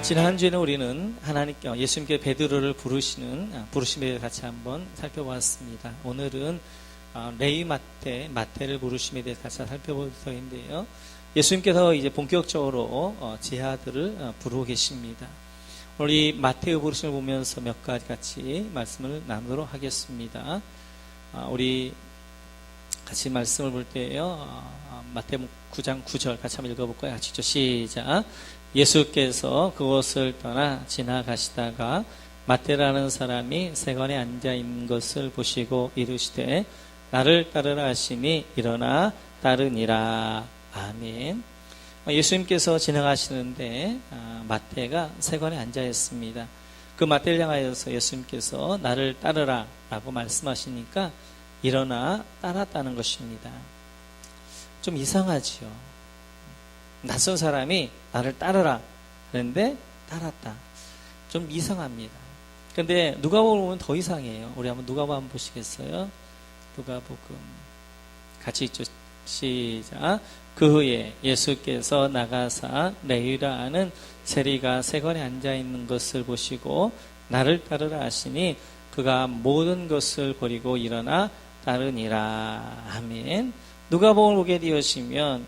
지난주에는 우리는 예수님께 베드로를 부르심에 같이 한번 살펴보았습니다. 오늘은 레위 마태를 부르심에 대해서 같이 살펴볼 터인데요. 예수님께서 이제 본격적으로 제 아들을 부르고 계십니다. 오늘 이 마태의 부르심을 보면서 몇 가지 같이 말씀을 나누도록 하겠습니다. 우리 같이 말씀을 볼 때요. 마태 9장 9절 같이 한번 읽어볼까요? 같이 시작. 예수께서 그곳을 떠나 지나가시다가 마태라는 사람이 세관에 앉아있는 것을 보시고 이르시되 나를 따르라 하시니 일어나 따르니라. 아멘. 예수님께서 지나가시는데 마태가 세관에 앉아있습니다. 그 마태를 향하여서 예수님께서 나를 따르라 라고 말씀하시니까 일어나 따랐다는 것입니다. 좀 이상하지요. 낯선 사람이 나를 따르라 그랬는데 따랐다. 좀 이상합니다. 근데 누가복음 보면 더 이상해요. 우리 한번 누가복음 한번 보시겠어요? 누가복음 같이 읽죠. 시작. 그 후에 예수께서 나가사 레위라 하는 세리가 세관에 앉아있는 것을 보시고 나를 따르라 하시니 그가 모든 것을 버리고 일어나 따르니라. 아멘. 누가복음을 보게 되시면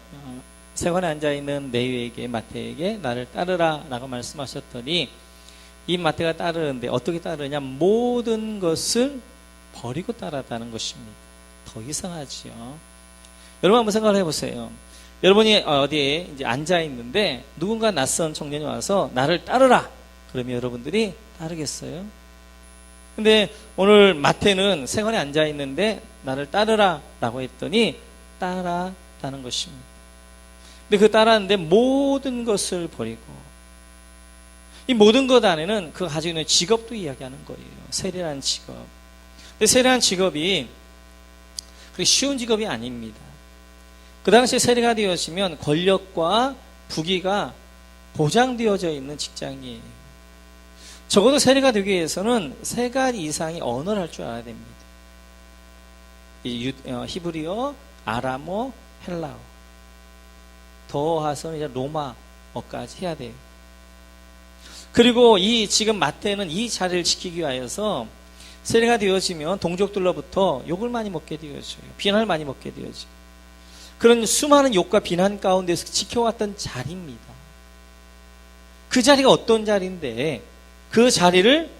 세관에 앉아있는 레위에게 마태에게 나를 따르라 라고 말씀하셨더니 이 마태가 따르는데 어떻게 따르냐? 모든 것을 버리고 따랐다는 것입니다. 더 이상하지요. 여러분 한번 생각을 해보세요. 여러분이 어디에 이제 앉아있는데 누군가 낯선 청년이 와서 나를 따르라 그러면 여러분들이 따르겠어요? 근데 오늘 마태는 세관에 앉아있는데 나를 따르라 라고 했더니 따랐다는 것입니다. 근데 그 따랐는데 모든 것을 버리고 이 모든 것 안에는 그 가지고 있는 직업도 이야기하는 거예요. 세리라는 직업. 근데 세리라는 직업이 그렇게 쉬운 직업이 아닙니다. 그 당시 세리가 되어지면 권력과 부귀가 보장되어져 있는 직장이에요. 적어도 세리가 되기 위해서는 3가지 이상의 언어를 할 줄 알아야 됩니다. 히브리어, 아람어, 헬라어. 더해서는 이제 로마어까지 해야 돼요. 그리고 지금 마태는 이 자리를 지키기 위하여서 세리가 되어지면 동족들로부터 욕을 많이 먹게 되어져요. 비난을 많이 먹게 되어져요. 그런 수많은 욕과 비난 가운데서 지켜왔던 자리입니다. 그 자리가 어떤 자리인데 그 자리를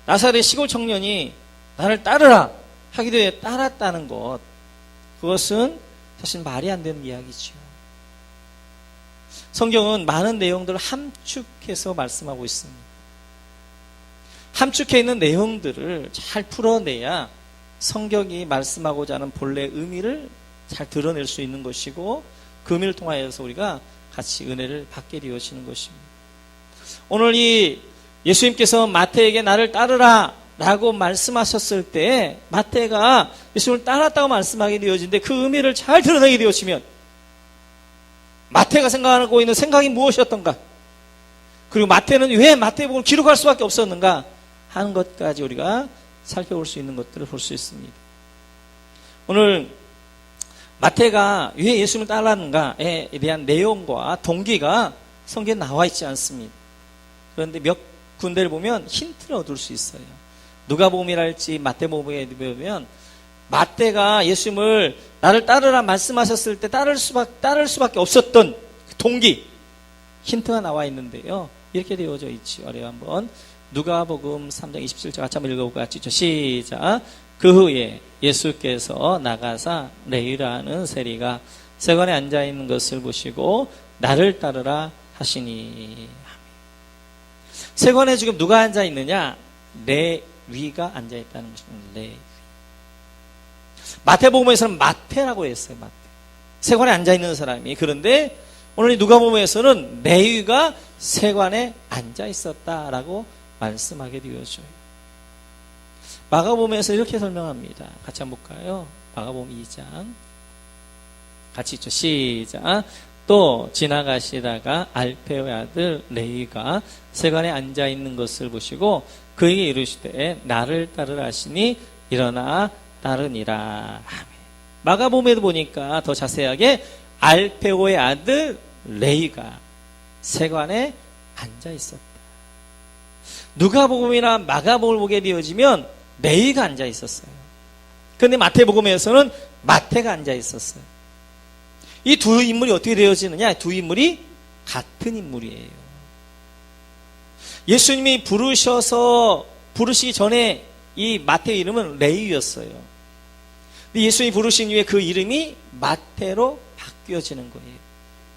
나사렛 시골 청년이 나를 따르라 하기도 해 따랐다는 것, 그것은 사실 말이 안 되는 이야기죠. 성경은 많은 내용들을 함축해서 말씀하고 있습니다. 함축해 있는 내용들을 잘 풀어내야 성경이 말씀하고자 하는 본래 의미를 잘 드러낼 수 있는 것이고 그 의미를 통하여서 우리가 같이 은혜를 받게 되어지는 것입니다. 오늘 이 예수님께서 마태에게 나를 따르라 라고 말씀하셨을 때 마태가 예수님을 따랐다고 말씀하게 되어지는데 그 의미를 잘 드러내게 되어지면 마태가 생각하고 있는 생각이 무엇이었던가, 그리고 마태는 왜 마태복음을 기록할 수밖에 없었는가 하는 것까지 우리가 살펴볼 수 있는 것들을 볼 수 있습니다. 오늘 마태가 왜 예수님을 따랐는가에 대한 내용과 동기가 성경에 나와 있지 않습니다. 그런데 몇 군데를 보면 힌트를 얻을 수 있어요. 누가복음이랄지 마태복음에 보면 마태가 예수님을 나를 따르라 말씀하셨을 때 따를 수밖에 없었던 동기, 힌트가 나와 있는데요. 이렇게 되어져 있죠. 우리 한번 누가복음 3장 27절 같이 한번 읽어볼까요? 시작. 그 후에 예수께서 나가사 레위라는 세리가 세관에 앉아있는 것을 보시고 나를 따르라 하시니. 세관에 지금 누가 앉아있느냐? 레위가 앉아있다는 것입니다. 레위. 마태복음에서는 마태라고 했어요. 마태. 세관에 앉아있는 사람이. 그런데 오늘 누가복음에서는 레위가 세관에 앉아있었다라고 말씀하게 되어져요. 마가복음에서 이렇게 설명합니다. 같이 한번 볼까요? 마가복음 2장 같이 있죠. 시작. 또 지나가시다가 알페오의 아들 레위가 세관에 앉아있는 것을 보시고 그에게 이르시되 나를 따르라 하시니 일어나 따르니라. 마가복음에도 보니까 더 자세하게 알페오의 아들 레위가 세관에 앉아 있었다. 누가복음이나 마가복음을 보게 되어지면 레위가 앉아 있었어요. 그런데 마태복음에서는 마태가 앉아 있었어요. 이 두 인물이 어떻게 되어지느냐? 두 인물이 같은 인물이에요. 예수님이 부르시기 전에 이 마태의 이름은 레위였어요. 근데 예수님이 부르신 이후에 그 이름이 마태로 바뀌어지는 거예요.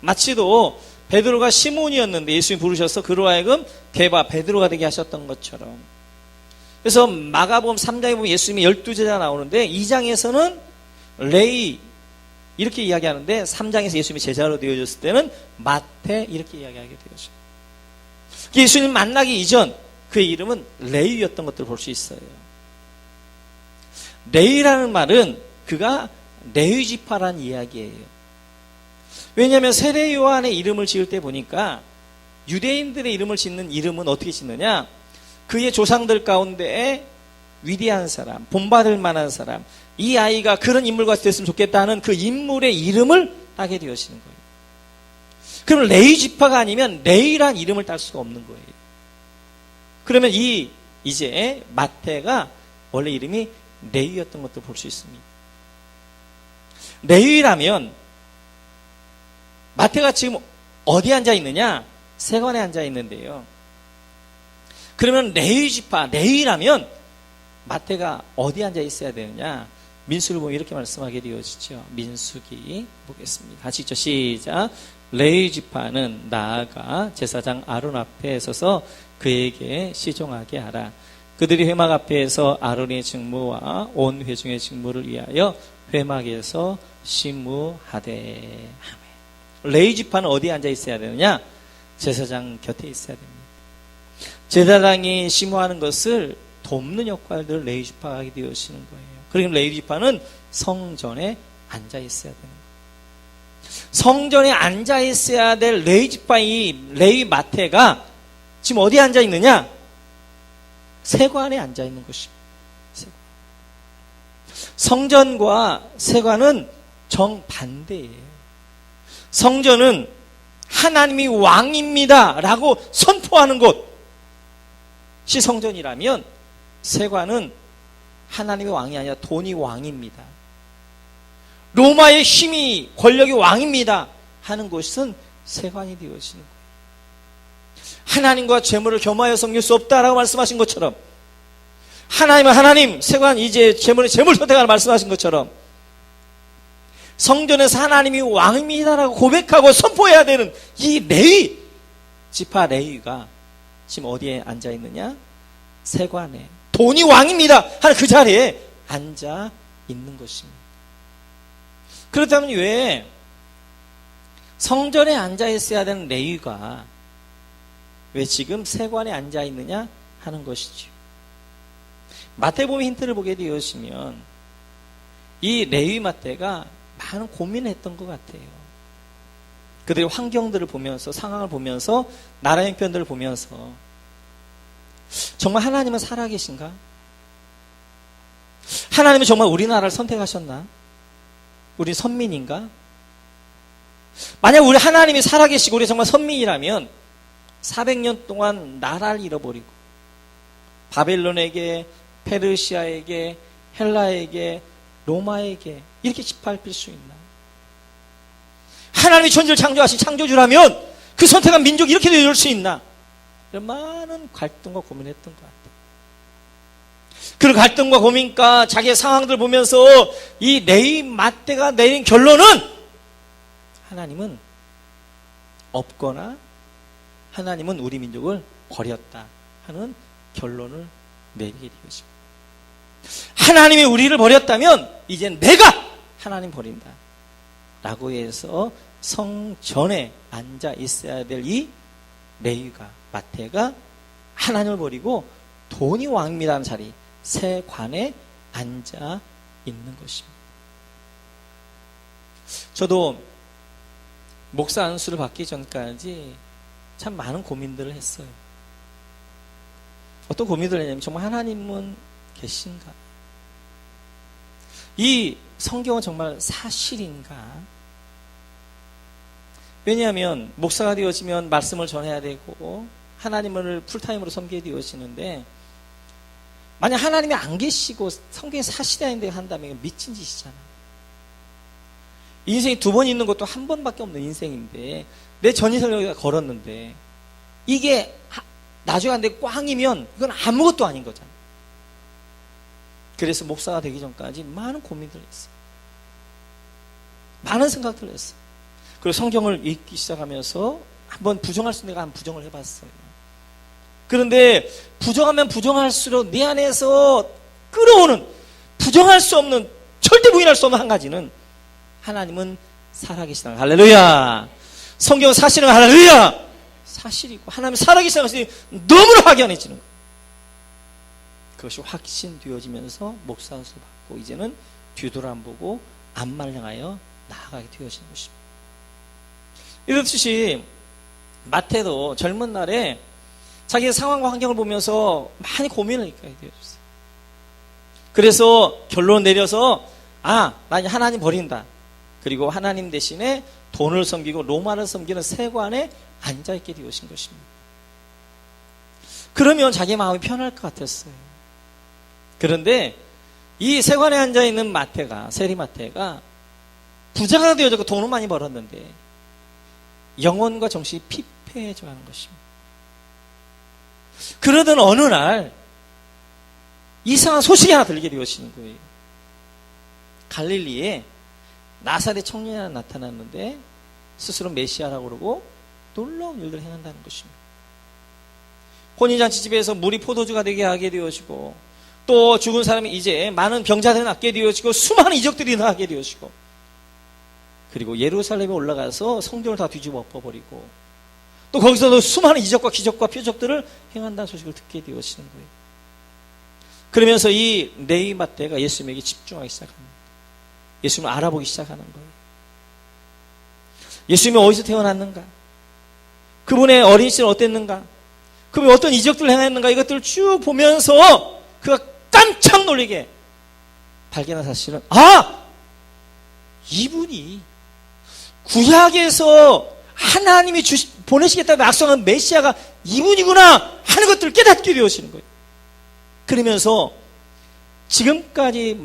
마치도 베드로가 시몬이었는데 예수님이 부르셔서 그로 하여금 베드로가 되게 하셨던 것처럼. 그래서 마가복음 3장에 보면 예수님이 12제자 나오는데 2장에서는 레위 이렇게 이야기하는데 3장에서 예수님이 제자로 되어졌을 때는 마태 이렇게 이야기하게 되어져요. 예수님 만나기 이전 그의 이름은 레위였던 것들을 볼 수 있어요. 레위라는 말은 그가 레위 지파라는 이야기예요. 왜냐하면 세례 요한의 이름을 지을 때 보니까 유대인들의 이름을 짓는 이름은 어떻게 짓느냐? 그의 조상들 가운데 위대한 사람, 본받을 만한 사람, 이 아이가 그런 인물과 됐으면 좋겠다는 그 인물의 이름을 따게 되어지는 거예요. 그럼 레위 지파가 아니면 레위란 이름을 딸 수가 없는 거예요. 그러면 이제 마태가 원래 이름이 레위였던 것도 볼 수 있습니다. 레위라면 마태가 지금 어디 앉아 있느냐? 세관에 앉아 있는데요. 그러면 레위 지파, 레위라면 마태가 어디 앉아 있어야 되느냐? 민수를 보면 이렇게 말씀하게 되어지죠. 민수기 보겠습니다. 같이 읽죠. 시작. 레위 지파는 나아가 제사장 아론 앞에 서서 그에게 시종하게 하라. 그들이 회막 앞에서 아론의 직무와 온 회중의 직무를 위하여 회막에서 심무하되. 레위 지파는 어디에 앉아 있어야 되느냐? 제사장 곁에 있어야 됩니다. 제사장이 심무하는 것을 돕는 역할들을 레위 지파가 하게 되어지는 거예요. 그리고 레위 지파는 성전에 앉아 있어야 되는 거예요. 성전에 앉아 있어야 될 레위 지파의 레위 마태가 지금 어디에 앉아 있느냐? 세관에 앉아 있는 것입니다. 성전과 세관은 정반대예요. 성전은 하나님이 왕입니다 라고 선포하는 곳이 성전이라면 세관은 하나님의 왕이 아니라 돈이 왕입니다. 로마의 힘이 권력이 왕입니다 하는 곳은 세관이 되어지는 거예요. 하나님과 재물을 겸하여 섬길 수 없다라고 말씀하신 것처럼 하나님은 하나님, 세관 이제 재물은 재물 선택하라 말씀하신 것처럼 성전에서 하나님이 왕입니다라고 고백하고 선포해야 되는 이 레위 지파 레위가 지금 어디에 앉아 있느냐? 세관에 돈이 왕입니다 하는 그 자리에 앉아 있는 것입니다. 그렇다면 왜 성전에 앉아 있어야 되는 레위가 왜 지금 세관에 앉아 있느냐 하는 것이죠. 마태복음 힌트를 보게 되었으면 이 레위 마태가 많은 고민을 했던 것 같아요. 그들의 환경들을 보면서 상황을 보면서 나라 형편들을 보면서 정말 하나님은 살아계신가? 하나님은 정말 우리나라를 선택하셨나? 우리 선민인가? 만약 우리 하나님이 살아계시고 우리 정말 선민이라면 400년 동안 나라를 잃어버리고 바벨론에게 페르시아에게 헬라에게 로마에게 이렇게 짓밟힐 수 있나? 하나님이 천지를 창조하신 창조주라면 그 선택한 민족이 이렇게 되어줄 수 있나? 이런 많은 갈등과 고민했던 것 같아요. 그 갈등과 고민과 자기의 상황들을 보면서 이 레위 마태가 내린 결론은 하나님은 없거나 하나님은 우리 민족을 버렸다 하는 결론을 내리게 되었습니다. 하나님이 우리를 버렸다면 이제 내가 하나님 버린다 라고 해서 성전에 앉아 있어야 될 이 레위가 마태가 하나님을 버리고 돈이 왕입니다라는 자리 세관에 앉아 있는 것입니다. 저도 목사 안수를 받기 전까지 참 많은 고민들을 했어요. 어떤 고민들을 했냐면 정말 하나님은 계신가? 이 성경은 정말 사실인가? 왜냐하면 목사가 되어지면 말씀을 전해야 되고 하나님을 풀타임으로 섬기게 되어지는데, 만약 하나님이 안 계시고 성경에 사실이 아닌데 한다면 미친 짓이잖아. 인생이 두 번 있는 것도 한 번밖에 없는 인생인데, 내 전인생을 여기다 걸었는데 이게 나중에 안 되고 꽝이면 이건 아무것도 아닌 거잖아. 그래서 목사가 되기 전까지 많은 고민들을 했어요. 많은 생각들을 했어요. 그리고 성경을 읽기 시작하면서 한번 부정할 수 있는 내가 한번 부정을 해봤어요. 그런데 부정하면 부정할수록 내 안에서 끌어오는, 부정할 수 없는, 절대 부인할 수 없는 한 가지는 하나님은 살아계시다. 할렐루야. 성경 사실은 할렐루야. 사실이고 하나님 살아계시다는 것이 너무나 확연해지는 거예요. 그것이 확신되어지면서 목사로서 받고 이제는 뒤돌아 안 보고 앞만을 향하여 나아가게 되어지는 것입니다. 이렇듯이 마태도 젊은 날에 자기의 상황과 환경을 보면서 많이 고민을 하게 되어졌어요. 그래서 결론 내려서 난 하나님 버린다. 그리고 하나님 대신에 돈을 섬기고 로마를 섬기는 세관에 앉아있게 되어진 것입니다. 그러면 자기 마음이 편할 것 같았어요. 그런데 이 세관에 앉아있는 마태가, 세리마태가 부자가 되어졌고 돈을 많이 벌었는데 영혼과 정신이 피폐해져 가는 것입니다. 그러던 어느 날 이상한 소식이 하나 들리게 되어지는 거예요. 갈릴리에 나사렛 청년이 하나 나타났는데 스스로 메시아라고 그러고 놀라운 일들을 행한다는 것입니다. 혼인잔치집에서 물이 포도주가 되게 하게 되어지고, 또 죽은 사람이 이제 많은 병자들이 낫게 되어지고, 수많은 이적들이 나게 되어지고, 그리고 예루살렘에 올라가서 성전을 다 뒤집어 엎어버리고, 또 거기서도 수많은 이적과 기적과 표적들을 행한다는 소식을 듣게 되어지는 거예요. 그러면서 이 레위 마태가 예수님에게 집중하기 시작합니다. 예수님을 알아보기 시작하는 거예요. 예수님이 어디서 태어났는가? 그분의 어린 시절 어땠는가? 그분이 어떤 이적들을 행했는가? 이것들을 쭉 보면서 그가 깜짝 놀라게 발견한 사실은, 이분이 구약에서 하나님이 보내시겠다고 약속한 메시아가 이분이구나 하는 것들을 깨닫게 되어지는 거예요. 그러면서 지금까지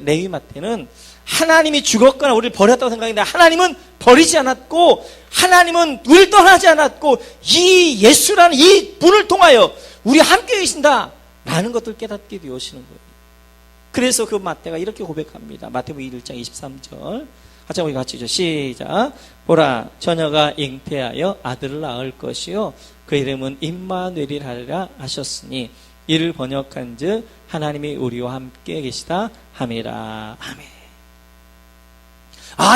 레위 마태는 하나님이 죽었거나 우리를 버렸다고 생각했는데, 하나님은 버리지 않았고 하나님은 우리를 떠나지 않았고 이 예수라는 이 분을 통하여 우리 함께 계신다 라는 것들을 깨닫게 되어지는 거예요. 그래서 그 마태가 이렇게 고백합니다. 마태복음 1장 23절 우리 같이 읽죠. 시작. 보라, 처녀가 잉태하여 아들을 낳을 것이요 그 이름은 임마누엘이라 하리라 하셨으니 이를 번역한즉 하나님이 우리와 함께 계시다 함이라. 아멘.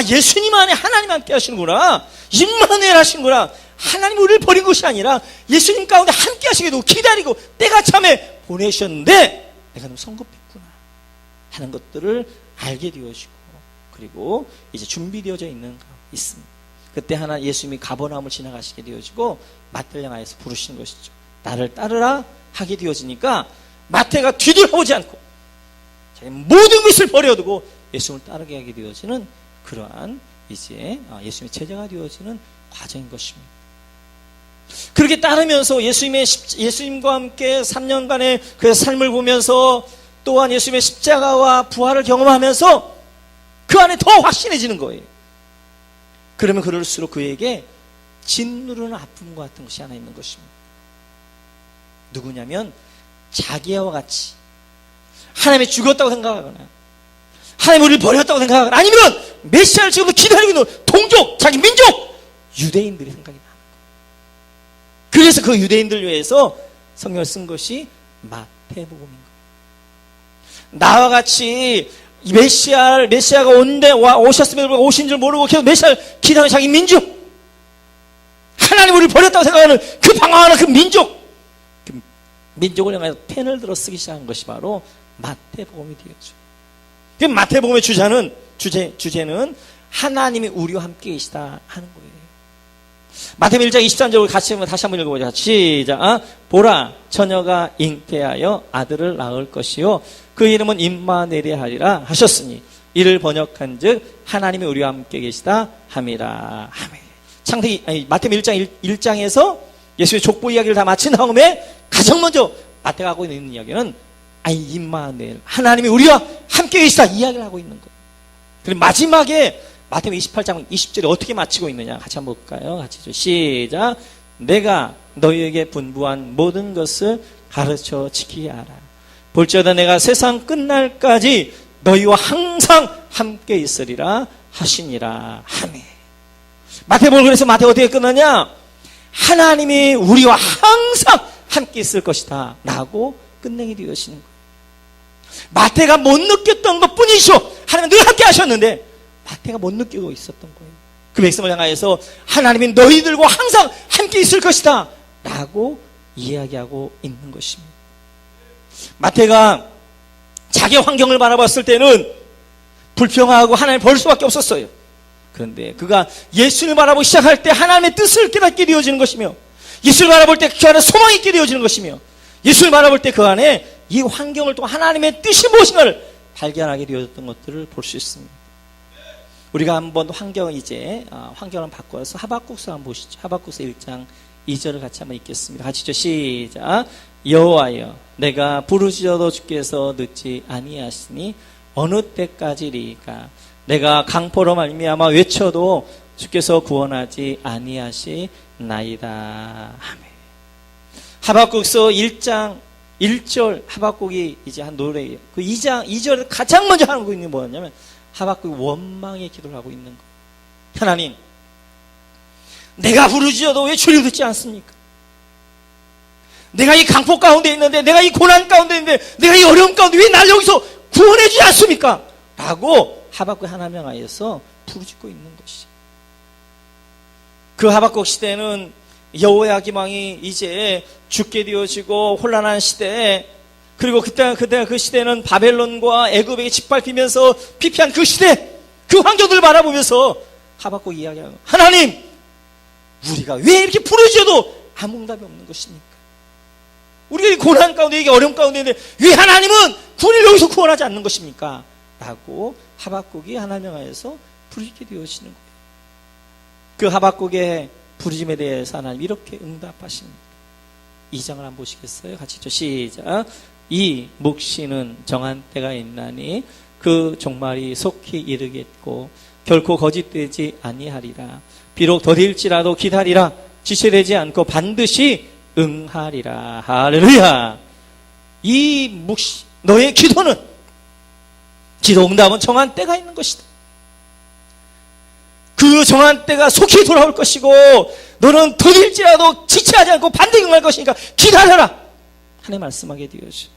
예수님 안에 하나님 함께 하시는구나. 임마누엘 하시는구나. 하나님 우리를 버린 것이 아니라 예수님 가운데 함께 하시게 되고 기다리고 때가 참에 보내셨는데 내가 너무 성급했구나 하는 것들을 알게 되어지고, 그리고 이제 준비되어져 있습니다. 그때 예수님이 가버나움을 지나가시게 되어지고 마태를 향하여서 부르시는 것이죠. 나를 따르라 하게 되어지니까 마태가 뒤돌아보지 않고 자기 모든 것을 버려두고 예수님을 따르게 하게 되어지는 그러한 이제 예수님의 제자가 되어지는 과정인 것입니다. 그렇게 따르면서 예수님과 함께 3년간의 그 삶을 보면서 또한 예수님의 십자가와 부활을 경험하면서 그 안에 더 확신해지는 거예요. 그러면 그럴수록 그에게 짓누르는 아픔과 같은 것이 하나 있는 것입니다. 누구냐면 자기와 같이 하나님이 죽었다고 생각하거나 하나님 우리를 버렸다고 생각하거나 아니면 메시아를 지금도 기다리고 있는 동족, 자기 민족, 유대인들이 생각이 나는 거예요. 그래서 그 유대인들 위해서 성경을 쓴 것이 마태복음인 거예요. 나와 같이 메시아가 오셨으면 오신 줄 모르고 계속 메시아를 기다리는 자기 민족, 하나님 우리를 버렸다고 생각하는 그 방황하는 그 민족을 향해서 펜을 들어 쓰기 시작한 것이 바로 마태복음이 되었죠. 그 마태복음의 주제는 하나님이 우리와 함께 계시다 하는 거예요. 마태복음 1장 23절을 같이 다시 한번 읽어보자. 시작. 보라, 처녀가 잉태하여 아들을 낳을 것이요 그 이름은 임마누엘이라 하리라 하셨으니 이를 번역한즉 하나님이 우리와 함께 계시다 함이라. 아멘. 마태복음 1장에서 예수의 족보 이야기를 다 마친 다음에 가장 먼저 마태가 하고 있는 이야기는 임마누엘, 하나님이 우리와 함께 계시다 이야기를 하고 있는 거예요. 그리고 마지막에 마태복음 28장 20절에 어떻게 마치고 있느냐 같이 한번 볼까요? 같이 시작. 내가 너희에게 분부한 모든 것을 가르쳐 지키게 하라. 볼지어다 내가 세상 끝날까지 너희와 항상 함께 있으리라 하시니라 하네. 마태복음 그래서 마태가 어떻게 끝나냐? 하나님이 우리와 항상 함께 있을 것이다 라고 끝내게 되어지는 거예요. 마태가 못 느꼈던 것 뿐이죠. 하나님은 늘 함께 하셨는데 마태가 못 느끼고 있었던 거예요. 그 백성을 향하여서 하나님이 너희들과 항상 함께 있을 것이다 라고 이야기하고 있는 것입니다. 마태가 자기 환경을 바라봤을 때는 불평하고 하나님을 볼 수밖에 없었어요. 그런데 그가 예수를 바라보기 시작할 때 하나님의 뜻을 깨닫게 되어지는 것이며, 예수를 바라볼 때 그 안에 소망이 있게 되어지는 것이며, 예수를 바라볼 때 그 안에 이 환경을 통해 하나님의 뜻이 무엇인가를 발견하게 되어졌던 것들을 볼 수 있습니다. 우리가 한번 환경을 바꿔서 하박국서 한번 보시죠. 하박국서 1장 2절을 같이 한번 읽겠습니다. 같이죠. 시작. 여호와여 내가 부르짖어도 주께서 듣지 아니하시니 어느 때까지리까? 내가 강포로 말미암아 외쳐도 주께서 구원하지 아니하시나이다. 아멘. 하박국서 1장 1절 하박국이 이제 한 노래예요. 그 2장 2절에 가장 먼저 하고 있는 게 뭐냐면 하박국이 원망의 기도를 하고 있는 거예요. 하나님, 내가 부르짖어도 왜 주를 듣지 않습니까? 내가 이 강포 가운데 있는데, 내가 이 고난 가운데 있는데, 내가 이 어려움 가운데 왜 날 여기서 구원해 주지 않습니까? 라고 하박국 하나님 향하여서 부르짖고 있는 것이죠. 그 하박국 시대는 여호야김 왕이 이제 죽게 되어지고 혼란한 시대에, 그리고 그때 그 시대는 바벨론과 애굽에게 짓밟히면서 피폐한 그 시대, 그 환경들을 바라보면서 하박국이 이야기하는 거예요. 하나님, 우리가 왜 이렇게 부르짖어도 아무 응답이 없는 것입니까? 우리가 이 고난 가운데, 이게 어려움 가운데 있는데 왜 하나님은 우리를 여기서 구원하지 않는 것입니까? 라고 하박국이 하나님 향하여서 부르짖게 되어지는 거예요. 그 하박국의 부르짖음에 대해서 하나님 이렇게 응답하십니다. 2장을 한번 보시겠어요? 같이 시작. 이 묵시는 정한 때가 있나니 그 종말이 속히 이르겠고 결코 거짓되지 아니하리라. 비록 더딜지라도 기다리라. 지체되지 않고 반드시 응하리라. 할렐루야. 이 묵시, 너의 기도는, 기도 응답은 정한 때가 있는 것이다. 그 정한 때가 속히 돌아올 것이고 너는 더딜지라도 지체하지 않고 반드시 응할 것이니까 기다려라. 하나님 말씀하게 되어져.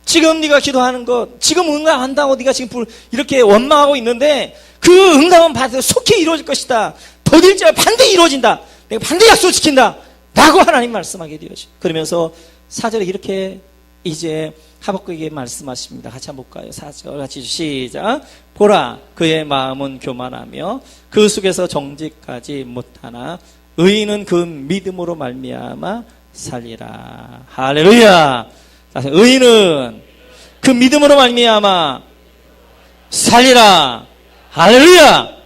지금 네가 기도하는 것, 지금 응답한다고 네가 지금 이렇게 원망하고 있는데 그 응답은 속히 이루어질 것이다. 더딜지라도 반드시 이루어진다. 내가 반드시 약속 지킨다. 라고 하나님 말씀하게 되어져. 그러면서 4절에 이렇게 이제 하박국에게 말씀하십니다. 같이 한번 볼까요? 4절 같이 시작. 보라, 그의 마음은 교만하며 그 속에서 정직하지 못하나 의인은 그 믿음으로 말미암아 살리라. 할렐루야. 의인은 그 믿음으로 말미암아 살리라. 할렐루야.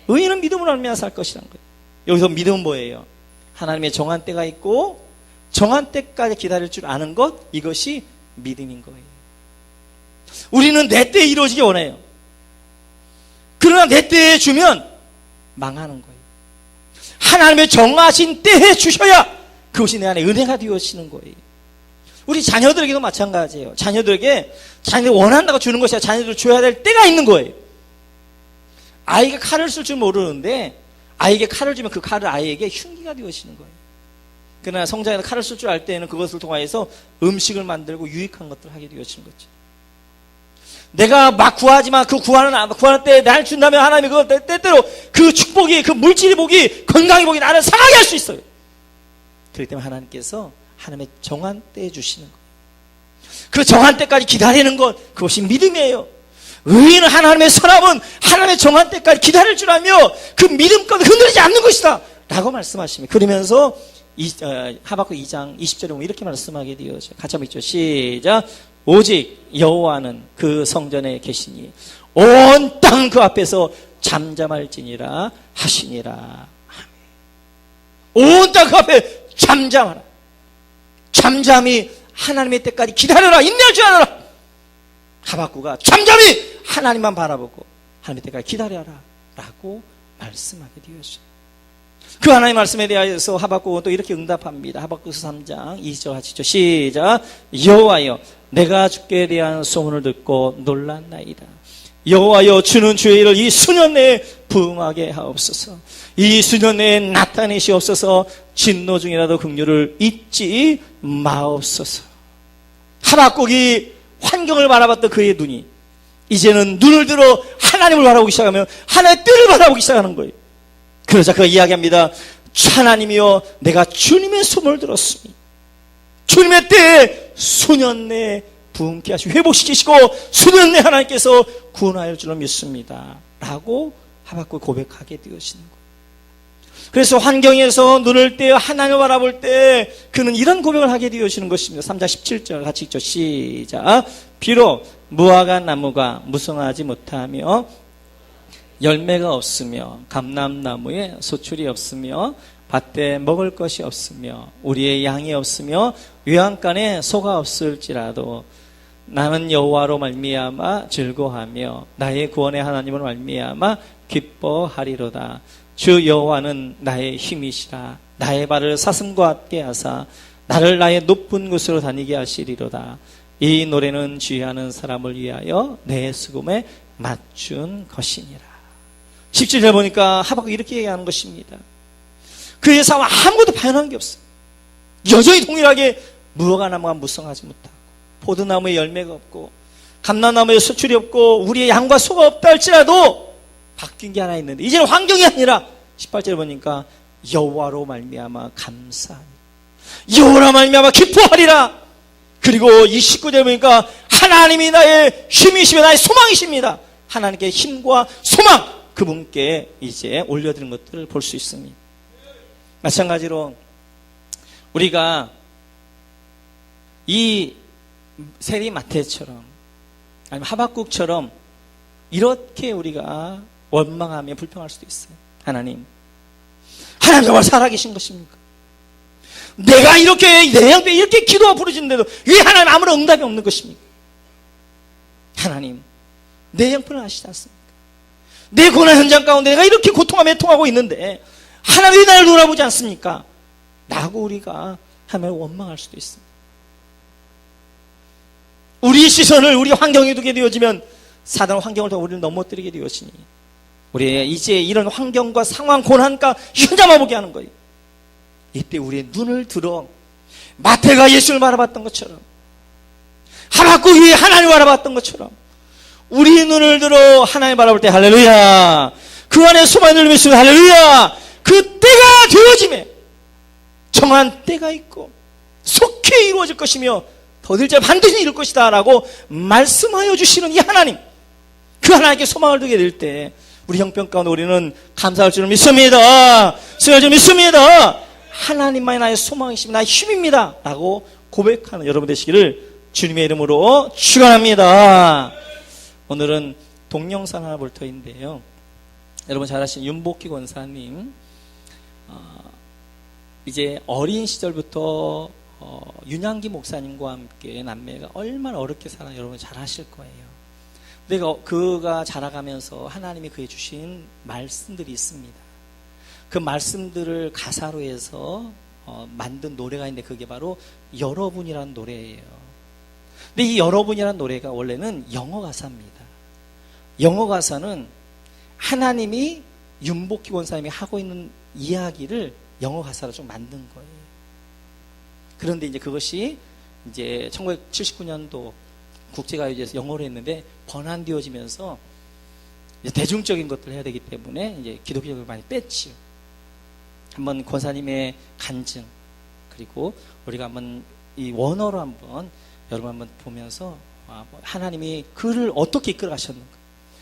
의인은 믿음으로 말미암아 살 것이란 거예요. 여기서 믿음은 뭐예요? 하나님의 정한 때가 있고 정한 때까지 기다릴 줄 아는 것, 이것이 믿음인 거예요. 우리는 내 때에 이루어지기 원해요. 그러나 내 때에 주면 망하는 거예요. 하나님의 정하신 때에 주셔야 그것이 내 안에 은혜가 되어지는 거예요. 우리 자녀들에게도 마찬가지예요. 자녀들에게 원한다고 주는 것이 아니라 자녀들 줘야 될 때가 있는 거예요. 아이가 칼을 쓸 줄 모르는데 아이에게 칼을 주면 그 칼을 아이에게 흉기가 되어지는 거예요. 그러나 성장에서 칼을 쓸 줄 알 때에는 그것을 통하여서 음식을 만들고 유익한 것들을 하게 되어지는 거죠. 내가 막 구하지만 그 구하는 때 날 준다면 하나님이 그걸 때때로 그 축복이, 그 물질의 복이, 건강의 복이 나를 상하게 할 수 있어요. 그렇기 때문에 하나님께서 하나님의 정한 때에 주시는 거예요. 그 정한 때까지 기다리는 것, 그것이 믿음이에요. 의인은 하나님의 사람은 하나님의 정한 때까지 기다릴 줄 알며 그 믿음 가운데 흔들리지 않는 것이다 라고 말씀하십니다. 그러면서 하박국 2장 20절에 보면 이렇게 말씀하게 되어져. 같이 한번 있죠. 시작. 오직 여호와는 그 성전에 계시니 온 땅 그 앞에서 잠잠할지니라 하시니라. 온 땅 그 앞에 잠잠하라. 잠잠히 하나님의 때까지 기다려라. 인내할 줄 알아라. 하박구가 잠잠히 하나님만 바라보고 하나님의 때까지 기다려라 라고 말씀하게 되었어요. 그 하나님의 말씀에 대하여서 하박국은 또 이렇게 응답합니다. 하박국서 3장 2절 하시죠. 시작. 여호와여, 내가 주께 대한 소문을 듣고 놀랐나이다. 여호와여, 주는 주의 일을 이 수년 내에 부응하게 하옵소서. 이 수년 내에 나타내시옵소서. 진노 중이라도 긍휼을 잊지 마옵소서. 하박국이 환경을 바라봤던 그의 눈이 이제는 눈을 들어 하나님을 바라보기 시작하면 하나님의 뜻을 바라보기 시작하는 거예요. 그러자 그가 이야기합니다. 하나님이여, 내가 주님의 소문을 들었으니 주님의 때에 수년 내에 부흥케 하시고 회복시키시고 수년 내에 하나님께서 구원하실 줄로 믿습니다 라고 하박국이 고백하게 되어지는 거예요. 그래서 환경에서 눈을 떼어 하나님을 바라볼 때 그는 이런 고백을 하게 되어지는 것입니다. 3장 17절 같이 읽죠. 시작. 비록 무화과 나무가 무성하지 못하며 열매가 없으며 감람나무에 소출이 없으며 밭에 먹을 것이 없으며 우리의 양이 없으며 외양간에 소가 없을지라도 나는 여호와로 말미암아 즐거워하며 나의 구원의 하나님으로 말미암아 기뻐하리로다. 주 여호와는 나의 힘이시라. 나의 발을 사슴과 같게 하사 나를 나의 높은 곳으로 다니게 하시리로다. 이 노래는 주의하는 사람을 위하여 내 수금에 맞춘 것이니라. 17절 보니까 하박국이 이렇게 얘기하는 것입니다. 그의 삶은 아무것도 발현한 게 없어요. 여전히 동일하게 무화과 나무가 무성하지 못하고 포도나무에 열매가 없고 감람나무에 소출이 없고 우리의 양과 소가 없다 할지라도 바뀐 게 하나 있는데 이제는 환경이 아니라 18절 보니까 여호와로 말미암아 감사하니 여호와로 말미암아 기뻐하리라. 그리고 이 19절 보니까 하나님이 나의 힘이시며 나의 소망이십니다. 하나님께 힘과 소망 그분께 이제 올려드린 것들을 볼 수 있습니다. 마찬가지로 우리가 이 세리 마태처럼 아니면 하박국처럼 이렇게 우리가 원망하며 불평할 수도 있어요. 하나님 정말 살아계신 것입니까? 내가 이렇게 내 양뼈에 이렇게 기도가 부르짖는데도 왜 하나님 아무런 응답이 없는 것입니까? 하나님 내 형편을 아시지 않습니까? 내 고난 현장 가운데 내가 이렇게 고통하며 애통하고 있는데 하나님 왜 나를 돌아보지 않습니까? 라고 우리가 하면 원망할 수도 있습니다. 우리 시선을 우리 환경에 두게 되어지면 사단은 환경을 통해 우리를 넘어뜨리게 되어지니 우리 이제 이런 환경과 상황 고난과 현장만 보게 하는 거예요. 이때 우리의 눈을 들어 마태가 예수를 바라봤던 것처럼 하박국이 하나님을 바라봤던 것처럼 우리 눈을 들어 하나님 바라볼 때 할렐루야 그 안에 소망을 믿으면 할렐루야 그 때가 되어짐에 정한 때가 있고 속히 이루어질 것이며 더딜 때 반드시 이룰 것이다 라고 말씀하여 주시는 이 하나님 그 하나님께 소망을 두게 될 때 우리 형편 가운데 우리는 감사할 줄 믿습니다. 수고할 줄 믿습니다. 하나님만이 나의 소망이십니다. 나의 힘입니다 라고 고백하는 여러분 되시기를 주님의 이름으로 축원합니다. 오늘은 동영상 하나 볼 터인데요. 여러분 잘 아시는 윤복희 권사님 이제 어린 시절부터 윤양기 목사님과 함께 남매가 얼마나 어렵게 살아 여러분 잘 아실 거예요. 근데 그가 자라가면서 하나님이 그에 주신 말씀들이 있습니다. 그 말씀들을 가사로 해서 만든 노래가 있는데 그게 바로 여러분이라는 노래예요. 근데 이 여러분이라는 노래가 원래는 영어 가사입니다. 영어 가사는 하나님이 윤복희 권사님이 하고 있는 이야기를 영어 가사로 좀 만든 거예요. 그런데 이제 그것이 이제 1979년도 국제가요제에서 영어로 했는데 번안되어지면서 이제 대중적인 것들을 해야 되기 때문에 이제 기독교적으로 많이 뺐지요. 한번 권사님의 간증 그리고 우리가 한번 이 원어로 한번 여러분 한번 보면서 하나님이 그를 어떻게 이끌어 가셨는가,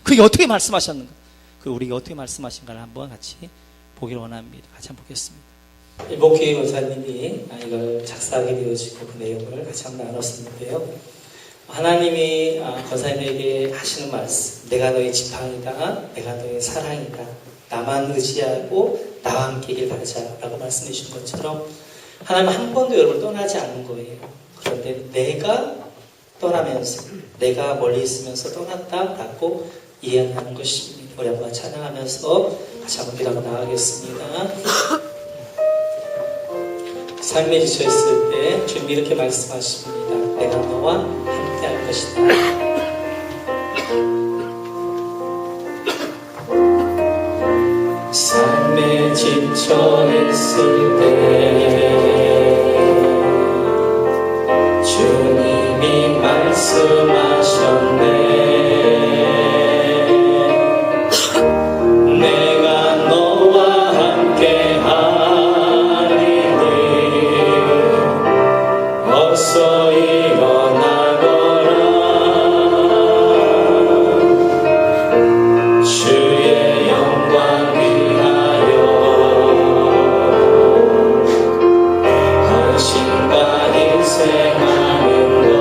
그게 어떻게 말씀하셨는가, 그 우리가 어떻게 말씀하신가를 한번 같이 보기를 원합니다. 같이 한번 보겠습니다. 목회 권사님이 이걸 작사하게 되어지고 그 내용을 같이 한번 나눴었는데요. 하나님이 권사님에게 하시는 말씀, 내가 너의 지팡이다, 내가 너의 사랑이다, 나만 의지하고 나와 함께 길 가자라고 말씀해 주신 것처럼 하나님은 한 번도 여러분을 떠나지 않는 거예요. 그런데 내가 떠나면서, 내가 멀리 있으면서 떠났다라고 이해하는 것입니다. 우리 한번 찬양하면서 같이 한번 기도하고 나가겠습니다. 삶에 지쳐있을 때 주님이 이렇게 말씀하십니다. 내가 너와 함께 할 것이다. 삶에 지쳐있을 때 주님이 말씀하셨네. 내가 너와 함께 하리니 어서 일어나거라. 주의 영광 위하여 헌신과 인생하는 것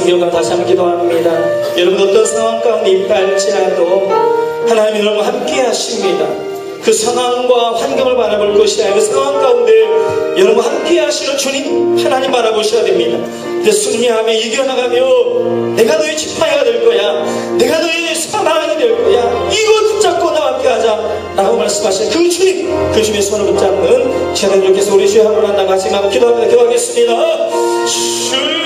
성경과 다시 한번 기도합니다. 여러분 어떤 상황 가운데 있다 할지라도 하나님이 여러분 함께 하십니다. 그 상황과 환경을 바라볼 것이 아니라 그 상황 가운데 여러분 함께 하시는 주님 하나님 바라보셔야 됩니다. 근데 승리하며 이겨나가며 내가 너의 지팡이가 될 거야, 내가 너의 사랑이 될 거야, 이거 붙잡고 나와 함께 하자 라고 말씀하신 그 주님, 그 주님의 손을 붙잡는 제자들께서 우리 주여 한번 한다 같이 한번 기도합니다. 기도하겠습니다. 주여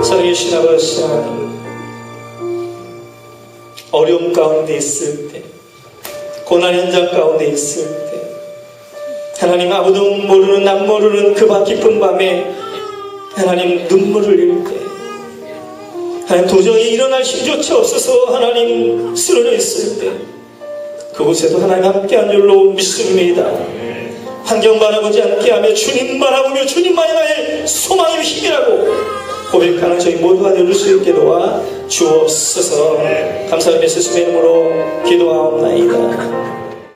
살아계신 아버지 하나님, 어려움 가운데 있을 때, 고난 현장 가운데 있을 때, 하나님 아무도 모르는 남 모르는 그 깊은 밤에 하나님 눈물을 흘릴 때, 하나님 도저히 일어날 힘조차 없어서 하나님 쓰러져 있을 때, 그곳에도 하나님 함께한 줄로 믿습니다. 환경 바라보지 않게 하며 주님 바라보며 주님만이 나의 소망이며 힘이라고 고백하는 저희 모두가 될 수 있게 도와 주옵소서. 감사하며 예수님의 이름으로 기도하옵나이다.